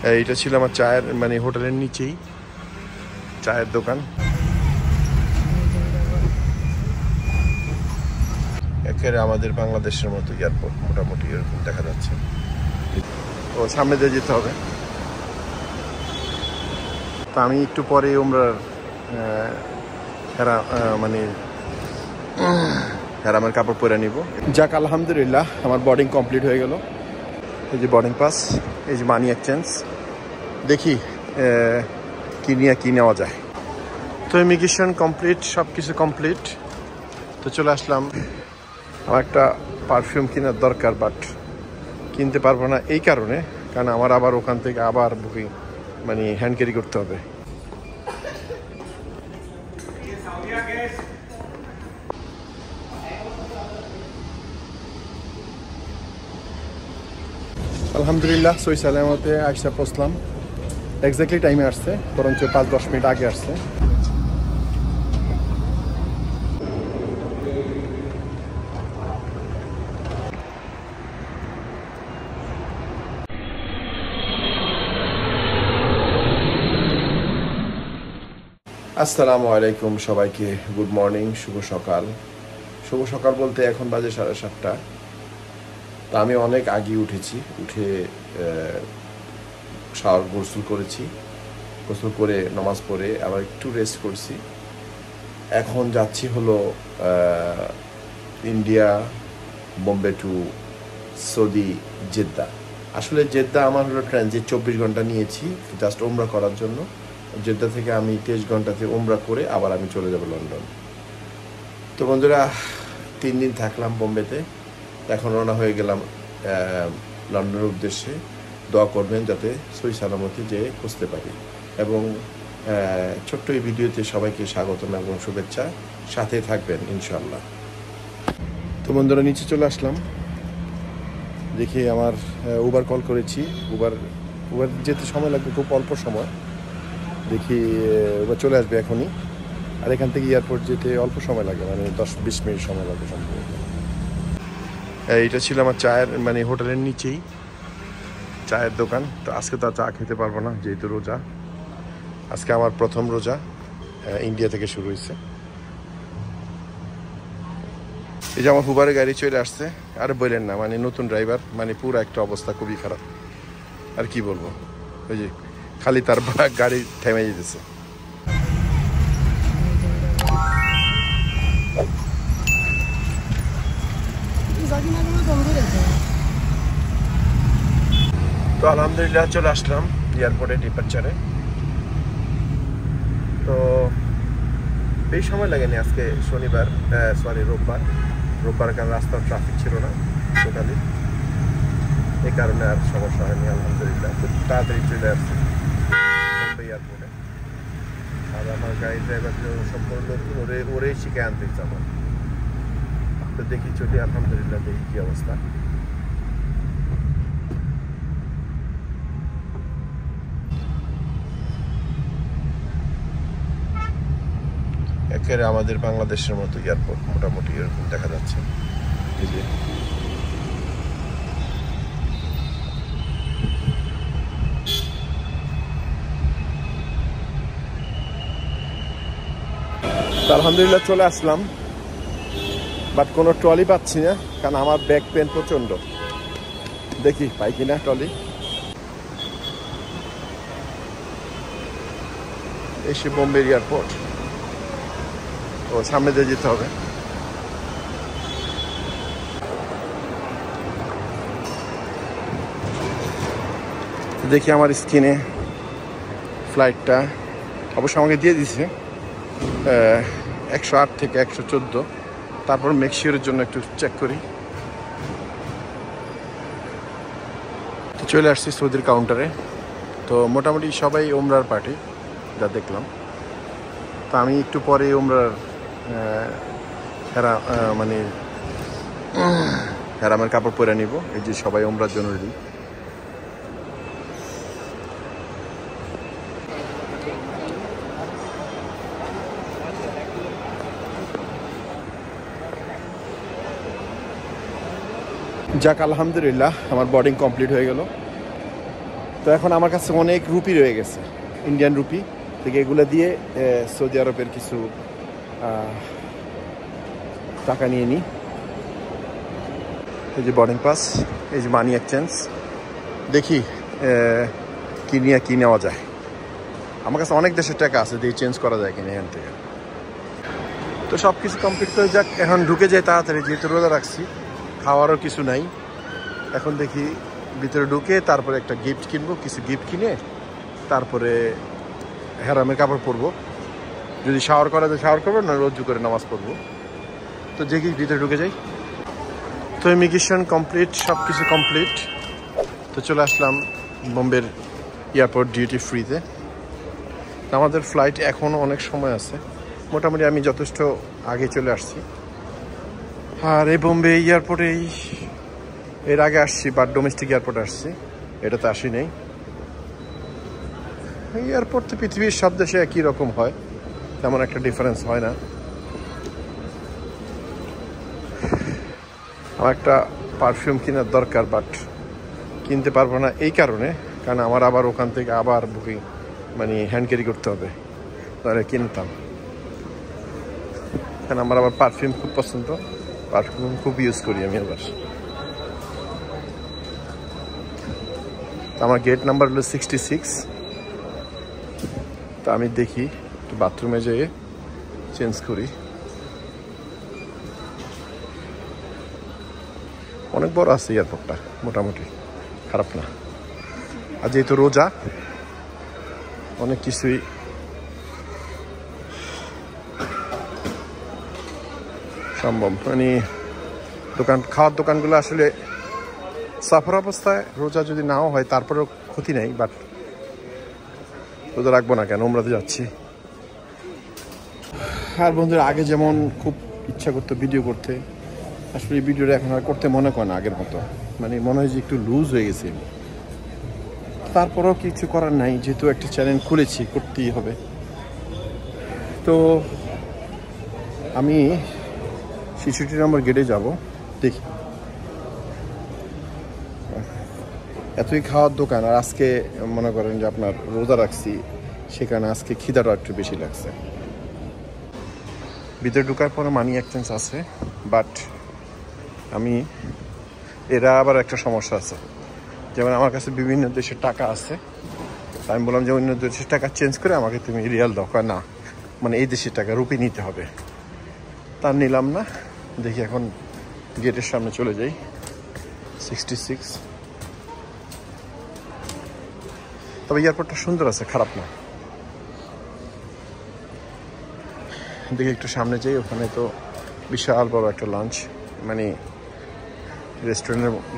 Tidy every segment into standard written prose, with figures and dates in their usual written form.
এইটা ছিল আমার চায়ের মানে হোটেলের নিচেই চায়ের দোকান। একেবারে আমাদের বাংলাদেশের মতো এয়ারপোর্ট মোটামুটি এরকম দেখা যাচ্ছে। তো সামনে দিয়ে যেতে হবে। তো আমি একটু পরে ওমরার মানে আমার কাপড় পরে নিব। যাক আলহামদুলিল্লাহ আমার বোর্ডিং কমপ্লিট হয়ে গেল। এই যে বোর্ডিং পাস, এই যে মানি এক্সচেঞ্জ, দেখি কি নেওয়া যায়। তো ইমিগ্রেশন কমপ্লিট, সব কিছু কমপ্লিট। তো চলে আসলাম। আমার একটা পারফিউম কেনার দরকার, বাট কিনতে পারবো না এই কারণে, কারণ আমার আবার ওখান থেকে আবার বুকিং মানে হ্যান্ড ক্যারি করতে হবে। আলহামদুলিল্লাহ সই সালামতে আইসা পৌঁছলাম। এক্স্যাক্টলি টাইমে আসছে, বরঞ্চ 5-10 মিনিট আগে আসছে। আসসালামু আলাইকুম সবাইকে, গুড মর্নিং, শুভ সকাল। শুভ সকাল বলতে এখন বাজে 7:30। তা আমি অনেক আগে উঠেছি, উঠে শাওয়ার গোসল করেছি, গোসল করে নামাজ পড়ে আবার একটু রেস্ট করছি। এখন যাচ্ছি হলো India, Bombay to Saudi Jeddah. আসলে জেদ্দা আমার হলো ট্রানজিট 24 ঘন্টা নিয়েছি জাস্ট ওমরা করার জন্য। জেদ্দা থেকে আমি 23 ঘন্টাতে ওমরা করে আবার আমি চলে যাব লন্ডন। তো বন্ধুরা 3 দিন থাকলাম বোম্বেতে, এখন রওনা হয়ে গেলাম লন্ডনের উদ্দেশ্যে। দোয়া করবেন যাতে সহি সালামতে যেয়ে পৌঁছতে পারি। এবং ছোট্ট এই ভিডিওতে সবাইকে স্বাগতম এবং শুভেচ্ছা, সাথে থাকবেন ইনশাল্লাহ। তো বন্ধুরা নিচে চলে আসলাম। দেখি আমার উবার কল করেছি, উবার যেতে সময় লাগবে খুব অল্প সময়। দেখি উবার চলে আসবে এখনই। আর এখান থেকে এয়ারপোর্ট যেতে অল্প সময় লাগে, মানে 10-20 মিনিট সময় লাগবে সম্ভবত। এইটা ছিল আমার চায়ের মানে হোটেলের নিচেই চায়ের দোকান। তো আজকে তো চা খেতে পারবো না যেহেতু রোজা। আজকে আমার প্রথম রোজা, ইন্ডিয়া থেকে শুরু হয়েছে। এই যে আমার হুবারের গাড়ি চলে আসছে। আর বললেন না, মানে নতুন ড্রাইভার, মানে পুরো একটা অবস্থা খুবই খারাপ। আর কি বলবো, ওই যে খালি তার গাড়ি থেমে যেতেছে। তো আলহামদুলিল্লাহ চলে আসলাম এয়ারপোর্টে ডিপার্চারে। তো এই সময় লাগেনি আজকে, শনিবার রোববার কারণ রাস্তার ট্রাফিক ছিল না টোটালি, এই কারণে আর সমস্যা হয়নি। আলহামদুলিল্লাহ খুব তাড়াতাড়ি চলে আসছে মুম্বাই এয়ারপোর্টে। আর আমার গাড়ি ড্রাইভার সম্পূর্ণ নতুন, ওরেই শিখে আনতে যাবো। তো দেখি চলি, আলহামদুলিল্লাহ দেখি কি অবস্থা। একেবারে আমাদের বাংলাদেশের মতো এয়ারপোর্ট মোটামুটি এরকম দেখা যাচ্ছে। এই যে আলহামদুলিল্লাহ চলে আসলাম, বাট কোনো ট্রলি পাচ্ছি না, কারণ আমার ব্যাক পেন প্রচন্ড। দেখি পাই কিনা ট্রলি। এসে বোম্বে এয়ারপোর্ট, ও সামনে দিয়ে যেতে হবে। দেখি আমার স্ক্রিনে ফ্লাইটটা অবশ্য আমাকে দিয়ে দিছে 108 থেকে 114। তারপর মেক্সিওরের জন্য একটু চেক করি। তো চলে আসছি সৌদির কাউন্টারে। তো মোটামুটি সবাই ওমরার পার্টি যা দেখলাম। তো আমি একটু পরে ওমরার মানে আমার কাপড় পরে নিব। এই যে সবাই ওমরার জন্য রেডি। যাক আলহামদুলিল্লাহ আমার বোর্ডিং কমপ্লিট হয়ে গেল। তো এখন আমার কাছে অনেক রুপি রয়ে গেছে, ইন্ডিয়ান রুপি থেকে। এগুলো দিয়ে সৌদি আরবের কিছু টাকা নিয়ে নিই। এই যে বোর্ডিং পাস, এই যে মানি এক্সচেঞ্জ, দেখি কি নেওয়া যায়। আমার কাছে অনেক দেশের টাকা আছে, দিয়ে চেঞ্জ করা যায় কিনা এখান থেকে। তো সব কিছু কমপ্লিট হয়ে যাক, এখন ঢুকে যায় তাড়াতাড়ি, যেহেতু রোজা রাখছি, খাওয়ারও কিছু নাই। এখন দেখি ভিতরে ঢুকে তারপরে একটা গিফট কিনবো, কিছু গিফট কিনে তারপরে হেরামের কাপড় পরবো। যদি শাওয়ার করা যায় শাওয়ার করবো, না রোজু করে নামাজ পড়বো। তো দেখি ভিতরে ঢুকে যাই। তো ইমিগ্রেশন কমপ্লিট, সব কিছু কমপ্লিট। তো চলে আসলাম বোম্বের এয়ারপোর্ট ডিউটি ফ্রিতে। আমাদের ফ্লাইট এখনও অনেক সময় আছে, মোটামুটি আমি যথেষ্ট আগে চলে আসছি। আর এই বোম্বে এয়ারপোর্টেই এর আগে আসছি, বাট ডোমেস্টিক এয়ারপোর্টে আসছি, এটাতে আসি নেই। এয়ারপোর্ট তো পৃথিবীর সব দেশে একই রকম হয়, তেমন একটা ডিফারেন্স হয় না। আমার একটা পারফিউম কেনার দরকার, বাট কিনতে পারবো না এই কারণে, কারণ আমার আবার ওখান থেকে আবার বুকিং মানে হ্যান্ড ক্যারি করতে হবে, তাহলে কিনতাম। কারণ আমার আবার পারফিউম খুব পছন্দ, পারফিউম খুব ইউজ করি আমি আবার। আমার গেট নাম্বার হলো 66। তা আমি দেখি একটু বাথরুমে যেয়ে চেঞ্জ করি। অনেক বড় আছে এয়ারপোর্টটা, মোটামুটি খারাপ না। আর যেহেতু রোজা, অনেক কিছুই সম্ভব। মানে খাওয়ার দোকানগুলো আসলে সাফার অবস্থায়, রোজা যদি নাও হয় তারপরেও ক্ষতি নেই, বাট রোজা রাখবো না কেন, উমরাতে যাচ্ছি। আর বন্ধুরা, আগে যেমন খুব ইচ্ছা করতো ভিডিও করতে, আসলে এই ভিডিওটা এখন আর করতে মনে করে না আগের মতো। মানে মনে হয় যে একটু লুজ হয়ে গেছে। তারপরেও কিছু করার নাই, যেহেতু একটা চ্যানেল খুলেছি, করতেই হবে। তো আমি 66 নম্বর গেটে যাব, দেখি। এতই খাওয়ার দোকান, আর আজকে মনে করেন যে আপনার রোজা রাখছি, সেখানে আজকে খিদাটা একটু বেশি লাগছে। ভিতরে ঢোকার পরে মানি এক্সচেঞ্জ আছে, বাট এরা আবার একটা সমস্যা আছে, যেমন আমার কাছে বিভিন্ন দেশের টাকা আছে। আমি বললাম যে অন্য দেশের টাকা চেঞ্জ করে আমাকে তুমি রিয়াল দাও, না মানে এই দেশের টাকা রুপি নিতে হবে। তার নিলাম না। দেখি এখন গেটের সামনে চলে যাই, 66। তবে এয়ারপোর্টটা সুন্দর আছে, খারাপ না। দেখি একটু সামনে যাই, ওখানে তো বিশাল বড় একটা লঞ্চ, মানে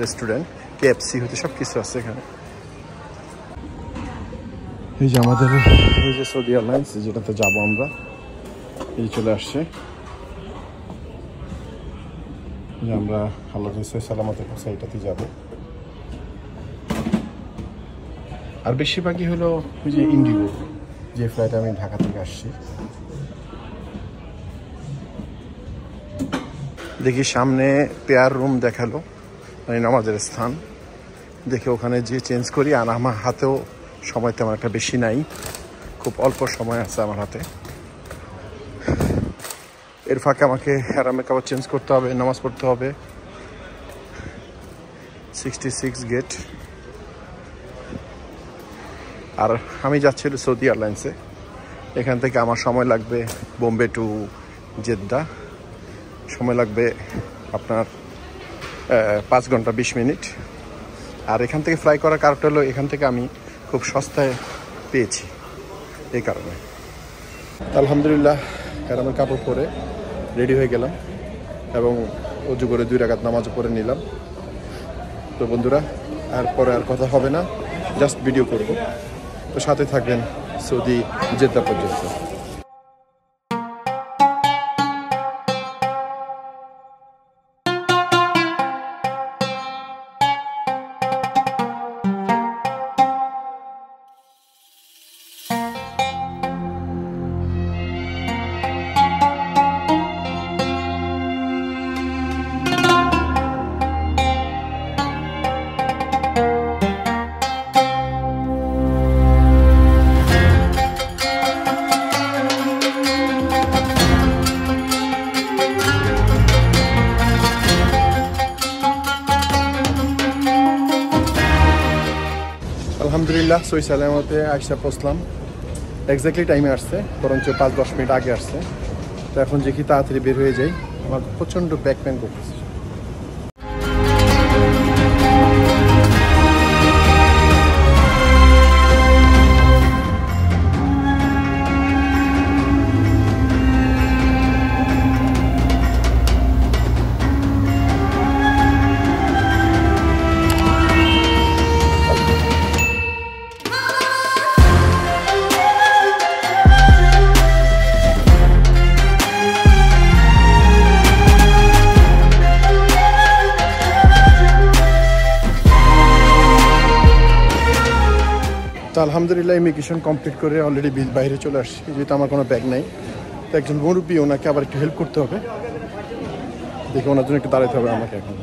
রেস্টুরেন্ট KFC হতে সব কিছু আছে এখানে। এই যে আমাদের এই যে সৌদি এয়ারলাইন্স, যেটাতে যাবো আমরা, এই চলে আসছে। যে আমরা আল্লাহ সালামতে এটাতে যাব। আর বেশিরভাগই হলো ওই যে ইন্ডিগো, যে ফ্লাইটে আমি ঢাকা থেকে আসছি। দেখি সামনে পেয়ার রুম দেখালো, মানে নামাজের স্থান। দেখে ওখানে যে চেঞ্জ করি। আর আমার হাতেও সময় তেমন একটা বেশি নাই, খুব অল্প সময় আছে আমার হাতে। এর ফাঁকে আমাকে হেরামে কাপড় চেঞ্জ করতে হবে, নামাজ পড়তে হবে। 66 গেট। আর আমি যাচ্ছি সৌদি এয়ারলাইন্সে। এখান থেকে আমার সময় লাগবে বোম্বে টু জেদ্দা, সময় লাগবে আপনার 5 ঘন্টা 20 মিনিট। আর এখান থেকে ফ্লাই করার কারণটা হলো, এখান থেকে আমি খুব সস্তায় পেয়েছি, এই কারণে। আলহামদুলিল্লাহ, হেরামের কাপড় পরে রেডি হয়ে গেলাম এবং অজু করে 2 রাকাত নামাজও পড়ে নিলাম। তো বন্ধুরা, আর পরে আর কথা হবে না, জাস্ট ভিডিও করব। তো সাথে থাকবেন সৌদি জেদ্দা পর্যন্ত। আলহামদুলিল্লাহ সই সালামতে আইসা পৌঁছলাম। এক্স্যাক্টলি টাইমে আসছে, বরঞ্চ 5-10 মিনিট আগে আসছে। তো এখন দেখি তাড়াতাড়ি বের হয়ে যাই, আমার প্রচণ্ড ব্যাক পেন করতেছে। তো আলহামদুলিল্লাহ ইমিগ্রেশন কমপ্লিট করে অলরেডি বাইরে চলে আসছি, যেহেতু আমার কোনো ব্যাগ নাই। তো একজন মুরব্বী, ওনাকে আবার একটু হেল্প করতে হবে, দেখে ওনার জন্য একটু দাঁড়াতে হবে আমাকে এখন।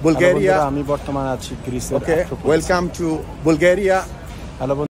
Bulgaria. আমি বর্তমানে আছি গ্রিসের। ওকে, ওয়েলকাম টু বুলগেরিয়া। হ্যালো।